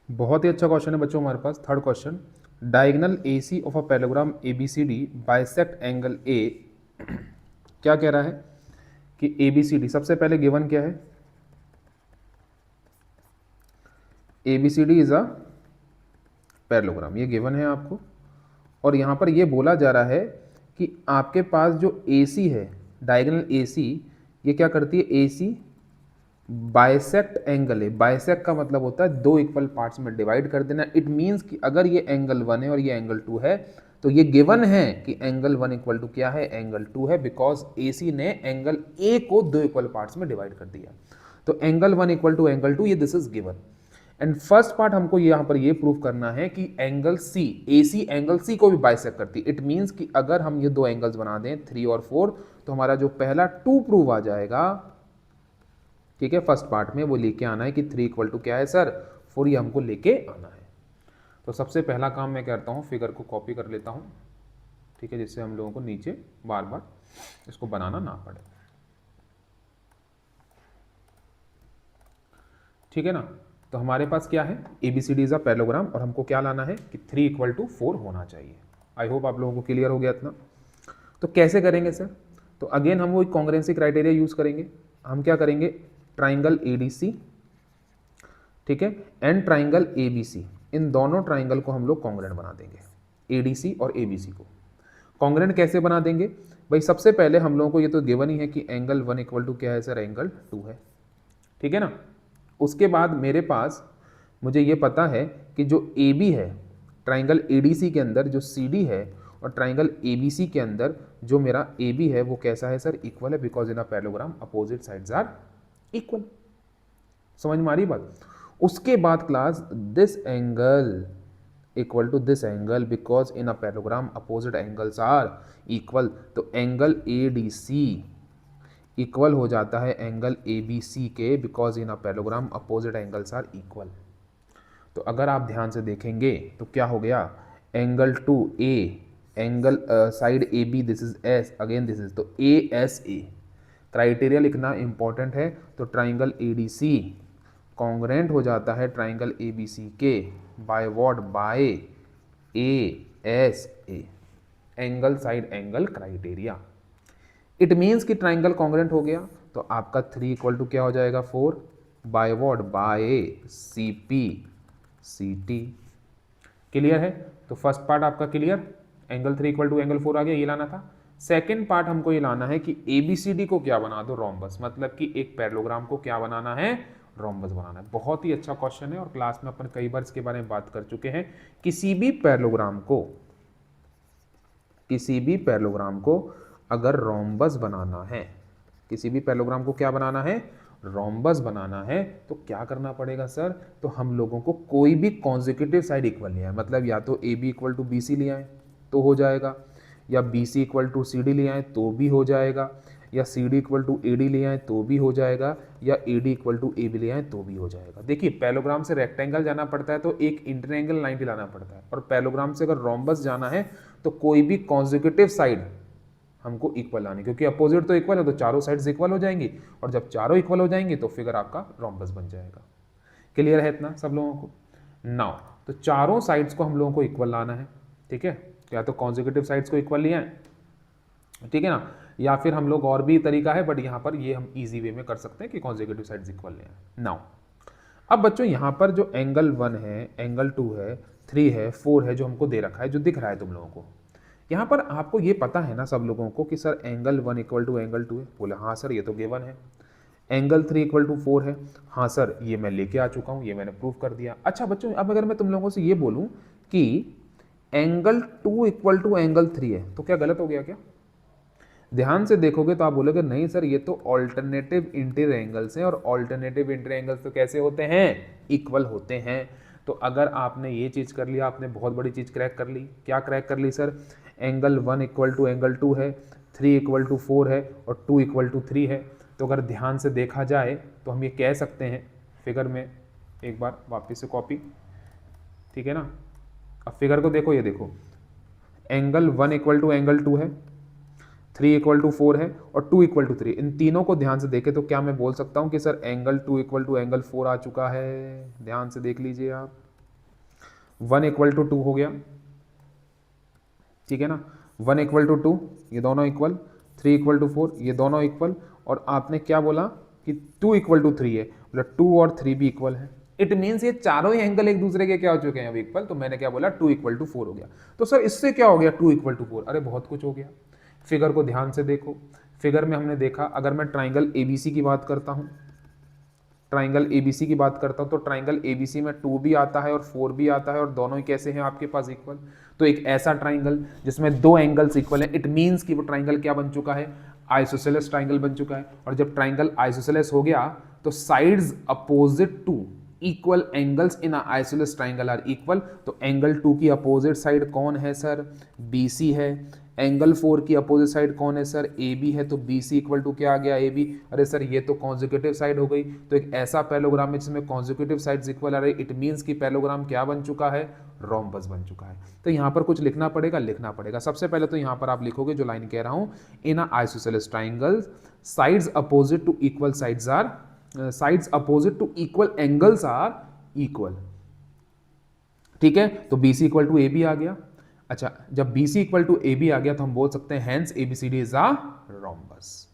बहुत ही अच्छा क्वेश्चन है बच्चों हमारे पास। Third question, diagonal A C of a parallelogram A B C D bisect angle A. क्या कह रहा है कि ए बी सी डी, सबसे पहले गिवन क्या है, A B C D is a parallelogram, ये गिवन है आपको। और यहाँ पर ये बोला जा रहा है कि आपके पास जो ए सी है, डायगोनल ए सी, ये क्या करती है, ए सी बाइसेक्ट एंगल है। बाइसेक्ट का मतलब होता है दो इक्वल पार्ट्स में डिवाइड कर देना। इट मीन्स कि अगर ये एंगल 1 है और ये एंगल 2 है, तो ये गिवन है कि एंगल 1 इक्वल टू क्या है, एंगल 2 है, बिकॉज ए सी ने एंगल ए को दो इक्वल पार्ट्स में डिवाइड कर दिया। तो एंगल 1 इक्वल टू एंगल 2, ये this is given. And first part हमको यहाँ पर ये प्रूव करना है कि एंगल सी, ए सी एंगल सी को भी बाइसेक्ट करती है। इट मीन्स कि अगर हम ये दो एंगल्स बना दें 3 और 4, तो हमारा जो पहला 2 प्रूव आ जाएगा। ठीक है, फर्स्ट पार्ट में वो लेके आना है कि 3 इक्वल टू क्या है सर, 4, ये हमको लेके आना है। तो सबसे पहला काम मैं करता हूँ, फिगर को कॉपी कर लेता हूँ। ठीक है, जिससे हम लोगों को नीचे बार बार इसको बनाना ना पड़े। ठीक है ना। तो हमारे पास क्या है, A B C D is a parallelogram, और हमको क्या लाना है कि 3 इक्वल टू 4 होना चाहिए। आई होप आप लोगों को क्लियर हो गया इतना। तो कैसे करेंगे सर, तो अगेन हम वो कॉन्ग्रुएंसी क्राइटेरिया यूज करेंगे। हम क्या करेंगे, ट्राइंगल ए डी सी, ठीक है, and triangle A B C, इन दोनों ट्राइंगल को हम लोग कॉन्ग्रुएंट बना देंगे। ए डी सी और ए बी सी को कॉन्ग्रुएंट कैसे बना देंगे भाई, सबसे पहले हम लोगों को ये तो गिवन ही है कि एंगल 1 इक्वल टू क्या है सर, एंगल 2 है। ठीक है ना। उसके बाद मेरे पास, मुझे ये पता है कि जो ए बी है ट्राइंगल ए डी सी के अंदर, जो सी डी है, और ट्राइंगल ए बी सी के अंदर जो मेरा ए बी है, वो कैसा है सर, इक्वल है, because in a parallelogram opposite sides are equal. समझ में आ रही बात। उसके बाद class, this angle equal to this angle, because in a parallelogram opposite angles are equal. तो angle A D C equal हो जाता है एंगल ए बी सी के, because in a parallelogram opposite angles are equal. तो अगर आप ध्यान से देखेंगे तो क्या हो गया, angle two A, angle side A B, this is S, again this is, तो ए एस ए क्राइटेरिया लिखना इंपॉर्टेंट है। तो triangle A D C congruent हो जाता है ट्राइंगल ए बी सी के, by what, by A S A, angle side angle criteria. It means कि triangle congruent हो गया, तो आपका 3 इक्वल टू क्या हो जाएगा, 4, by what, by C P C T. Clear है। तो फर्स्ट पार्ट आपका clear, angle 3 equal to angle 4 आ गया, ये लाना था। सेकेंड पार्ट हमको ये लाना है कि ए बी सी डी को क्या बना दो, रोम्बस, मतलब कि एक पैरेललोग्राम को क्या बनाना है, रोम्बस बनाना है। बहुत ही अच्छा क्वेश्चन है, और क्लास में अपन कई बार इसके बारे में बात कर चुके हैं। किसी भी पैरेललोग्राम को, किसी भी पैरेललोग्राम को अगर रोम्बस बनाना है, किसी भी पैरेललोग्राम को क्या बनाना है, रोम्बस बनाना है, तो क्या करना पड़ेगा सर, तो हम लोगों को कोई भी कॉन्जिक्यूटिव साइड इक्वल लिया है, मतलब या तो A B equal to B C लिया है तो हो जाएगा, या B C equal to C D लिया है तो भी हो जाएगा, या C D equal to A D लिया है तो भी हो जाएगा, या A D equal to A B लिया है तो भी हो जाएगा। देखिए, पैरेललोग्राम से रेक्टेंगल जाना पड़ता है तो एक इंटरएंगल लाइन लाना पड़ता है, और पैरेललोग्राम से अगर रोम्बस जाना है तो कोई भी कॉन्जिक्यूटिव साइड हमको इक्वल आनी, क्योंकि अपोजिट तो इक्वल है, तो चारों साइड्स इक्वल हो जाएंगी, और जब चारों इक्वल हो जाएंगी तो फिगर आपका रोम्बस बन जाएगा। क्लियर है इतना सब लोगों को। नाउ तो चारों साइड्स को हम लोगों को इक्वल लाना है। ठीक है, या तो कॉन्जिक्यूटिव साइड्स को इक्वल लिया है, ठीक है ना, या फिर हम लोग और भी तरीका है, बट यहाँ पर ये हम इजी वे में कर सकते हैं कि कॉन्जिक्यूटिव साइड्स इक्वल लें। नाउ अब बच्चों, यहाँ पर जो एंगल 1 है, एंगल 2 है, 3 है, 4 है, जो हमको दे रखा है, जो दिख रहा है तुम लोगों को, यहाँ पर आपको ये पता है ना सब लोगों को कि sir angle 1 equal to angle 2 है। बोले हाँ सर, ये तो गिवन है। एंगल 3 इक्वल टू 4 है, हाँ सर ये मैं लेके आ चुका हूँ, ये मैंने प्रूव कर दिया। अच्छा बच्चों, अब अगर मैं तुम लोगों से ये बोलूँ कि एंगल 2 इक्वल टू एंगल 3 है, तो क्या गलत हो गया क्या? ध्यान से देखोगे तो आप बोलोगे नहीं सर, ये तो ऑल्टरनेटिव इंटर एंगल्स हैं, और ऑल्टरनेटिव इंटर एंगल्स तो कैसे होते हैं, इक्वल होते हैं। तो अगर आपने ये चीज़ कर लिया, आपने बहुत बड़ी चीज़ क्रैक कर ली। क्या क्रैक कर ली sir? Angle 1 equal to angle 2 है, 3 इक्वल टू 4 है, और 2 इक्वल टू 3 है। तो अगर ध्यान से देखा जाए तो हम ये कह सकते हैं, फिगर में एक बार वापस से कॉपी, ठीक है ना। अब फिगर को देखो, ये देखो, एंगल 1 इक्वल टू एंगल 2 है, 3 इक्वल टू 4 है, और 2 इक्वल टू 3। इन तीनों को ध्यान से देखें तो क्या मैं बोल सकता हूँ कि sir angle 2 equal to angle 4 आ चुका है? ध्यान से देख लीजिए आप, 1 इक्वल टू 2 हो गया, ठीक है ना, 1 इक्वल टू 2 ये दोनों इक्वल, 3 इक्वल टू 4 ये दोनों इक्वल, और आपने क्या बोला कि 2 इक्वल टू 3 है, मतलब 2 और 3 भी इक्वल है। इट मीन्स ये चारों ही एंगल एक दूसरे के क्या हो चुके हैं अब इक्वल, तो मैंने क्या बोला 2 इक्वल टू 4 हो गया। तो सर इससे क्या हो गया 2 इक्वल टू 4, अरे बहुत कुछ हो गया। फिगर को ध्यान से देखो, फिगर में हमने देखा अगर मैं ट्राइंगल एबीसी की बात करता हूं, ट्राइंगल एबीसी की बात करता हूं तो ट्राइंगल एबीसी में 2 भी आता है और 4 भी आता है, और दोनों ही कैसे हैं आपके पास इक्वल। तो एक ऐसा ट्राइंगल जिसमें दो एंगल्स इक्वल है, इट मींस कि वो ट्राइंगल क्या बन चुका है, आइसोसेलेस ट्राइंगल बन चुका है। और जब ट्राइंगल आइसोसेलेस हो गया तो sides opposite to equal angles in isosceles triangle are equal. तो एंगल 2 की अपोजिट साइड कौन है सर, BC है। एंगल 4 की अपोजिट साइड कौन है सर, AB है। तो BC इक्वल टू क्या आ गया, AB। अरे सर ये तो कॉन्जिक्यूटिव साइड हो गई। तो एक ऐसा पैलोग्राम है जिसमें कॉन्जिक्यूटिव साइड्स इक्वल आ रही, इट मींस कि पैलोग्राम क्या बन चुका है, रोम्बस बन चुका है। तो यहाँ पर कुछ लिखना पड़ेगा। सबसे पहले तो यहाँ पर आप लिखोगे जो लाइन कह रहा हूँ, in isosceles triangle sides opposite to equal sides are, sides opposite to equal angles are equal, ठीक है। तो BC इक्वल टू AB आ गया। अच्छा, जब BC इक्वल टू AB आ गया तो हम बोल सकते हैं hence ABCD is a rhombus.